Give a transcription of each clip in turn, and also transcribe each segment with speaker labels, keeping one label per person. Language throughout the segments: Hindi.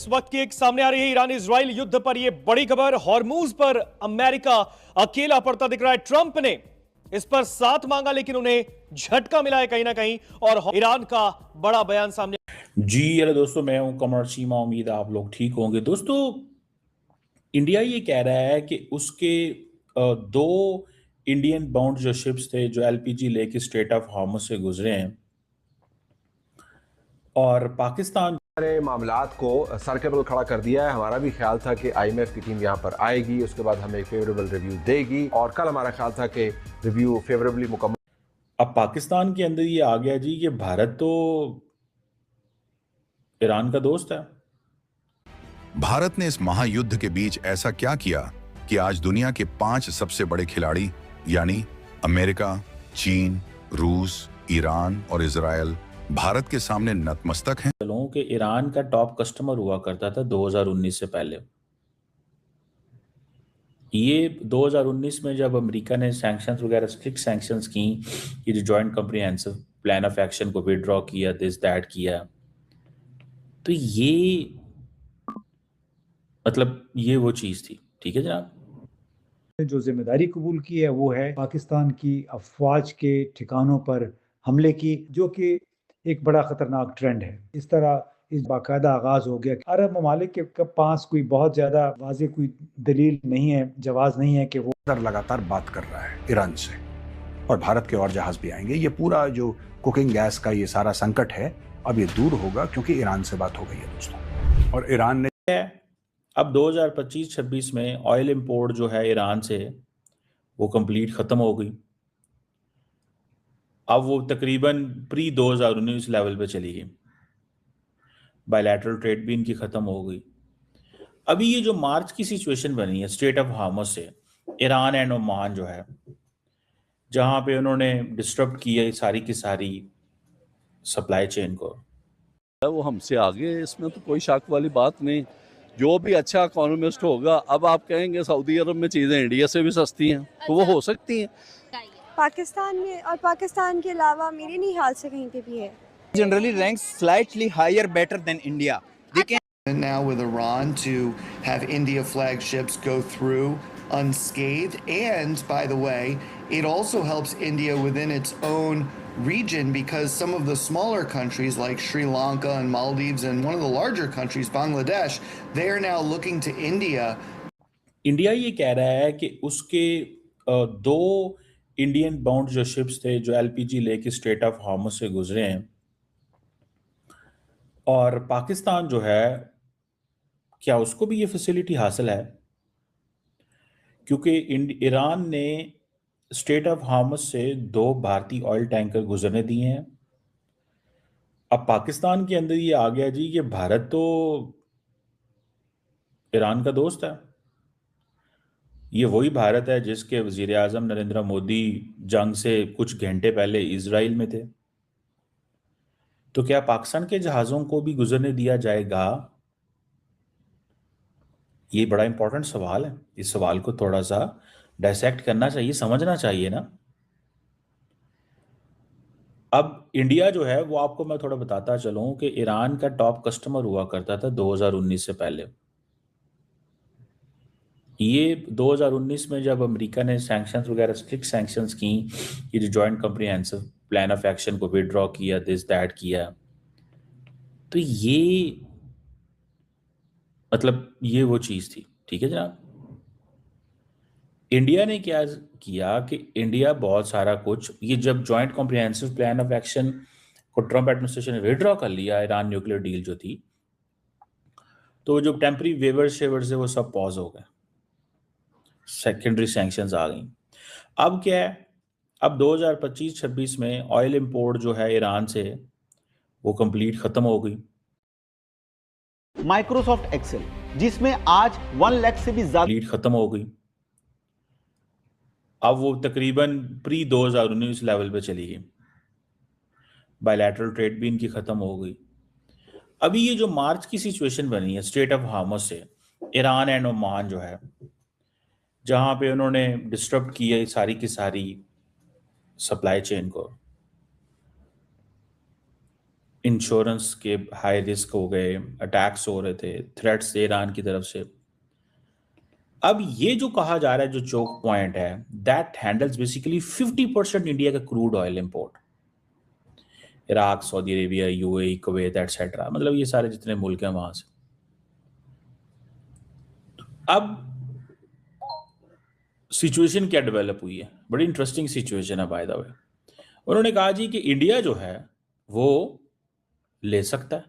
Speaker 1: इस वक्त की एक सामने आ रही है ईरान इजराइल युद्ध पर यह बड़ी खबर। हॉर्मूज पर अमेरिका अकेला पड़ता दिख रहा है। ट्रंप ने इस पर साथ मांगा लेकिन उन्हें झटका मिला है कहीं ना कहीं, और ईरान का बड़ा बयान सामने।
Speaker 2: जी हेलो दोस्तों, मैं हूं कमर चीमा। उम्मीद है आप लोग ठीक होंगे। दोस्तों, इंडिया ये कह रहा है कि उसके दो इंडियन बाउंड जो शिप्स थे जो एलपीजी लेके स्ट्रेट ऑफ हार्मस से गुजरे हैं, और पाकिस्तान
Speaker 3: ने मामलात को सर के बल खड़ा कर दिया है। हमारा भी ख्याल था कि आईएमएफ की टीम यहाँ पर आएगी, उसके बाद हमें एक फेवरेबल रिव्यू देगी, और कल हमारा ख्याल था कि रिव्यू फेवरेबली मुकम्मल।
Speaker 2: अब पाकिस्तान के अंदर ये आ गया जी कि भारत तो ईरान का दोस्त है।
Speaker 4: भारत ने इस महायुद्ध के बीच ऐसा क्या किया कि आज दुनिया के 5 सबसे बड़े खिलाड़ी यानी अमेरिका, चीन, रूस, ईरान और इजराइल भारत के सामने नतमस्तक हैं।
Speaker 2: चलो कि ईरान का टॉप कस्टमर हुआ करता था 2019 से पहले। ये 2019 में जब अमेरिका ने सैंक्शंस वगैरह स्ट्रिक्ट सैंक्शंस की, ये जो joint comprehensive plan of action को विड्रॉ किया, दिस दैट किया, तो ये मतलब ये वो चीज थी। ठीक है जनाब।
Speaker 5: जो जिम्मेदारी कबूल की है वो है पाकिस्तान की अफवाज के ठिकानों पर हमले की, जो कि एक बड़ा खतरनाक ट्रेंड है। इस तरह इस बाकायदा आगाज हो गया। अरब ममालिक के पास कोई बहुत ज्यादा वाज़ेह कोई दलील नहीं है, जवाब नहीं है कि वो
Speaker 6: लगातार बात कर रहा है ईरान से, और भारत के और जहाज भी आएंगे। ये पूरा जो कुकिंग गैस का ये सारा संकट है अब ये दूर होगा, क्योंकि ईरान से बात हो गई है दोस्तों। और ईरान ने
Speaker 2: अब 2025-26 में ऑयल इंपोर्ट जो है ईरान से वो कंप्लीट ख़त्म हो गई। अब वो तकरीबन प्री 2019 लेवल पे चली गई। बायलैटरल ट्रेड भी इनकी ख़त्म हो गई। अभी ये जो मार्च की सिचुएशन बनी है स्ट्रेट ऑफ हार्मस से, ईरान एंड ओमान जो है, जहाँ पे उन्होंने डिस्टर्ब किया सारी की सारी सप्लाई चेन को,
Speaker 7: वो हमसे आगे है, इसमें तो कोई शक वाली बात नहीं। जो भी अच्छा इकोनॉमिस्ट होगा, अब आप कहेंगे सऊदी अरब में चीज़ें इंडिया से भी सस्ती हैं, तो वो हो सकती हैं।
Speaker 8: पाकिस्तान में और पाकिस्तान के अलावा मेरे नहीं ख्याल से कहीं पे भी है।
Speaker 9: Generally ranks slightly higher better than India. They can
Speaker 10: now with Iran to have India flag ships go through unscathed, and by the way, it also helps India within its own region, because some of the smaller countries like Sri Lanka and Maldives and one of the larger countries, Bangladesh, they are now looking to India.
Speaker 2: India ये कह रहा है कि उसके दो इंडियन बाउंड जो शिप्स थे जो एलपीजी लेके स्ट्रेट ऑफ हार्मस से गुजरे हैं, और पाकिस्तान जो है क्या उसको भी ये फैसिलिटी हासिल है, क्योंकि ईरान ने स्ट्रेट ऑफ हार्मस से 2 भारतीय ऑयल टैंकर गुजरने दिए हैं। अब पाकिस्तान के अंदर ये आ गया जी कि भारत तो ईरान का दोस्त है। ये वही भारत है जिसके वजीर आजम नरेंद्र मोदी जंग से कुछ घंटे पहले इजराइल में थे। तो क्या पाकिस्तान के जहाज़ों को भी गुजरने दिया जाएगा? ये बड़ा इंपॉर्टेंट सवाल है। इस सवाल को थोड़ा सा डायसेक्ट करना चाहिए, समझना चाहिए ना। अब इंडिया जो है वो आपको मैं थोड़ा बताता चलूं कि ईरान का टॉप कस्टमर हुआ करता था 2019 से पहले। ये 2019 में जब अमेरिका ने सैंक्शंस वगैरह स्ट्रिक्ट सैंक्शंस की, ये जो joint comprehensive plan of action को विड्रॉ किया, दिस दैट किया, तो ये मतलब ये वो चीज थी। ठीक है जनाब। इंडिया ने क्या किया कि इंडिया बहुत सारा कुछ, ये जब joint comprehensive plan of action को ट्रंप एडमिनिस्ट्रेशन ने विड्रॉ कर लिया, ईरान न्यूक्लियर डील जो थी, तो जो टेम्परी वेवर शेवर से वो सब पॉज हो गए, सेकेंडरी सैंक्शंस आ गई। अब क्या है, अब 2025-26 में ऑयल इंपोर्ट जो है ईरान से वो कंप्लीट खत्म हो गई।
Speaker 9: माइक्रोसॉफ्ट एक्सेल, जिसमें आज 1 लाख से भी ज्यादा
Speaker 2: खत्म हो गई। अब वो तकरीबन प्री 2019 लेवल पे चली गई। बायलैटरल ट्रेड भी इनकी खत्म हो गई। अभी ये जो मार्च की सिचुएशन बनी है स्ट्रेट ऑफ हार्मस से, ईरान एंड ओमान जो है, जहां पे उन्होंने डिस्टर्ब किया सारी की सारी सप्लाई चेन को, इंश्योरेंस के हाई रिस्क हो गए, अटैक्स हो रहे थे, थ्रेट्स थे ईरान की तरफ से। अब ये जो कहा जा रहा है, जो चोक पॉइंट है, दैट हैंडल्स बेसिकली 50% इंडिया का crude oil import. Iraq, Saudi Arabia, UAE, Kuwait etcetera, मतलब ये सारे जितने मुल्क हैं वहां से। अब सिचुएशन क्या डेवलप हुई है, बड़ी इंटरेस्टिंग सिचुएशन है बाय द वे। उन्होंने कहा जी कि इंडिया जो है वो ले सकता है,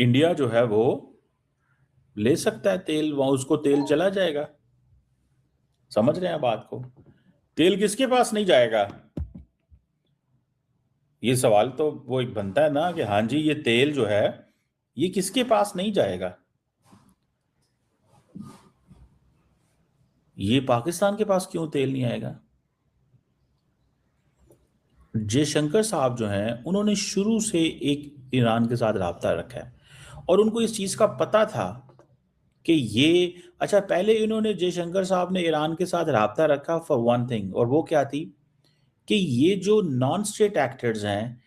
Speaker 2: इंडिया जो है वो ले सकता है तेल, वहां उसको तेल चला जाएगा। समझ रहे हैं बात को? तेल किसके पास नहीं जाएगा? ये सवाल तो वो एक बनता है ना कि हाँ जी ये तेल जो है ये किसके पास नहीं जाएगा? ये पाकिस्तान के पास क्यों तेल नहीं आएगा? जयशंकर साहब जो हैं उन्होंने शुरू से एक ईरान के साथ राब्ता रखा है और उनको इस चीज का पता था कि ये अच्छा, पहले इन्होंने जयशंकर साहब ने ईरान के साथ राब्ता रखा फॉर वन थिंग, और वो क्या थी कि ये जो नॉन स्टेट एक्टर्स हैं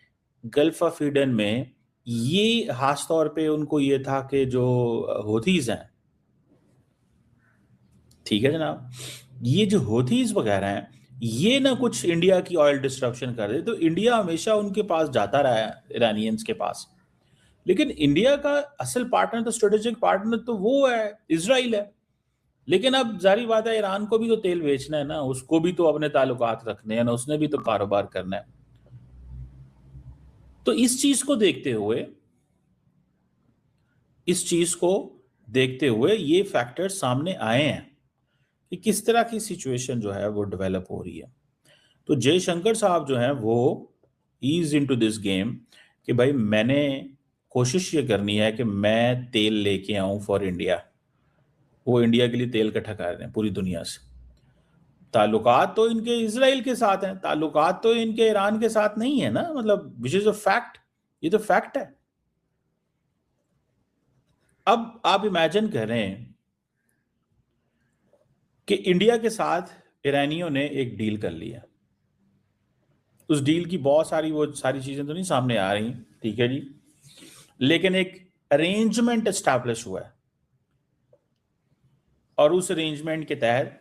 Speaker 2: गल्फ ऑफ ईडन में, ये खास तौर पे उनको ये था कि जो हूथीज हैं, ठीक है जनाब, ये जो हूथीज वगैरह हैं ये ना कुछ इंडिया की ऑयल डिस्ट्रप्शन कर दे, तो इंडिया हमेशा उनके पास जाता रहा है, ईरानियंस के पास। लेकिन इंडिया का असल पार्टनर, तो स्ट्रेटेजिक पार्टनर तो वो है, इजराइल है। लेकिन अब जारी बात है ईरान को भी तो तेल बेचना है ना, उसको भी तो अपने ताल्लुकात रखने हैं ना, उसने भी तो कारोबार करना है। तो इस चीज को देखते हुए ये फैक्टर सामने आए हैं कि किस तरह की सिचुएशन जो है वो डेवलप हो रही है। तो जयशंकर साहब जो हैं वो ईज इनटू दिस गेम कि भाई मैंने कोशिश ये करनी है कि मैं तेल लेके आऊं फॉर इंडिया। वो इंडिया के लिए तेल इकट्ठा कर रहे हैं पूरी दुनिया से। ताल्लुकात तो इनके इजराइल के साथ हैं, ताल्लुकात तो इनके ईरान के साथ नहीं है ना, मतलब विच इज अ फैक्ट, ये तो फैक्ट है। अब आप इमेजिन करें कि इंडिया के साथ ईरानियों ने एक डील कर लिया, उस डील की बहुत सारी वो सारी चीजें तो नहीं सामने आ रही, ठीक है जी, लेकिन एक अरेंजमेंट एस्टैब्लिश हुआ है और उस अरेंजमेंट के तहत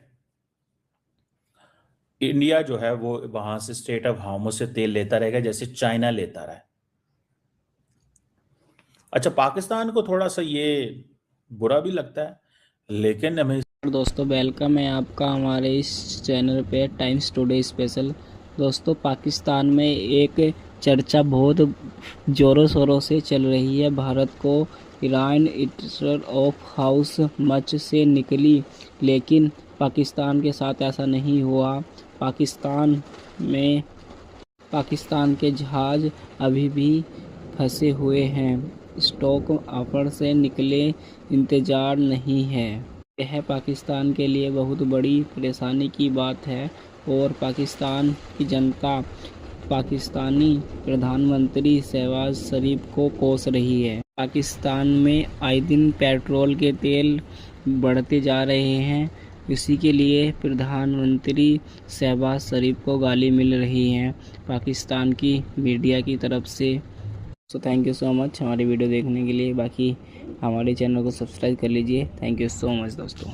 Speaker 2: इंडिया जो है वो वहां से स्टेट ऑफ हार्मस से तेल लेता रहेगा जैसे चाइना लेता रहा है। अच्छा, पाकिस्तान को थोड़ा सा ये बुरा भी लगता है, लेकिन हमें
Speaker 11: दोस्तों वेलकम है आपका हमारे इस चैनल पे टाइम्स टुडे स्पेशल। दोस्तों पाकिस्तान में एक चर्चा बहुत ज़ोरों शोरों से चल रही है, भारत को Iran interest of house much से निकली, लेकिन पाकिस्तान के साथ ऐसा नहीं हुआ। पाकिस्तान के जहाज़ अभी भी फंसे हुए हैं, स्टॉक ऑफर से निकले इंतज़ार नहीं है। यह पाकिस्तान के लिए बहुत बड़ी परेशानी की बात है और पाकिस्तान की जनता पाकिस्तानी प्रधानमंत्री शहबाज शरीफ को कोस रही है। पाकिस्तान में आए दिन पेट्रोल के तेल बढ़ते जा रहे हैं, इसी के लिए प्रधानमंत्री शहबाज शरीफ को गाली मिल रही है पाकिस्तान की मीडिया की तरफ से। So thank you so much हमारी वीडियो देखने के लिए। बाकी हमारे चैनल को सब्सक्राइब कर लीजिए। थैंक यू सो मच दोस्तों।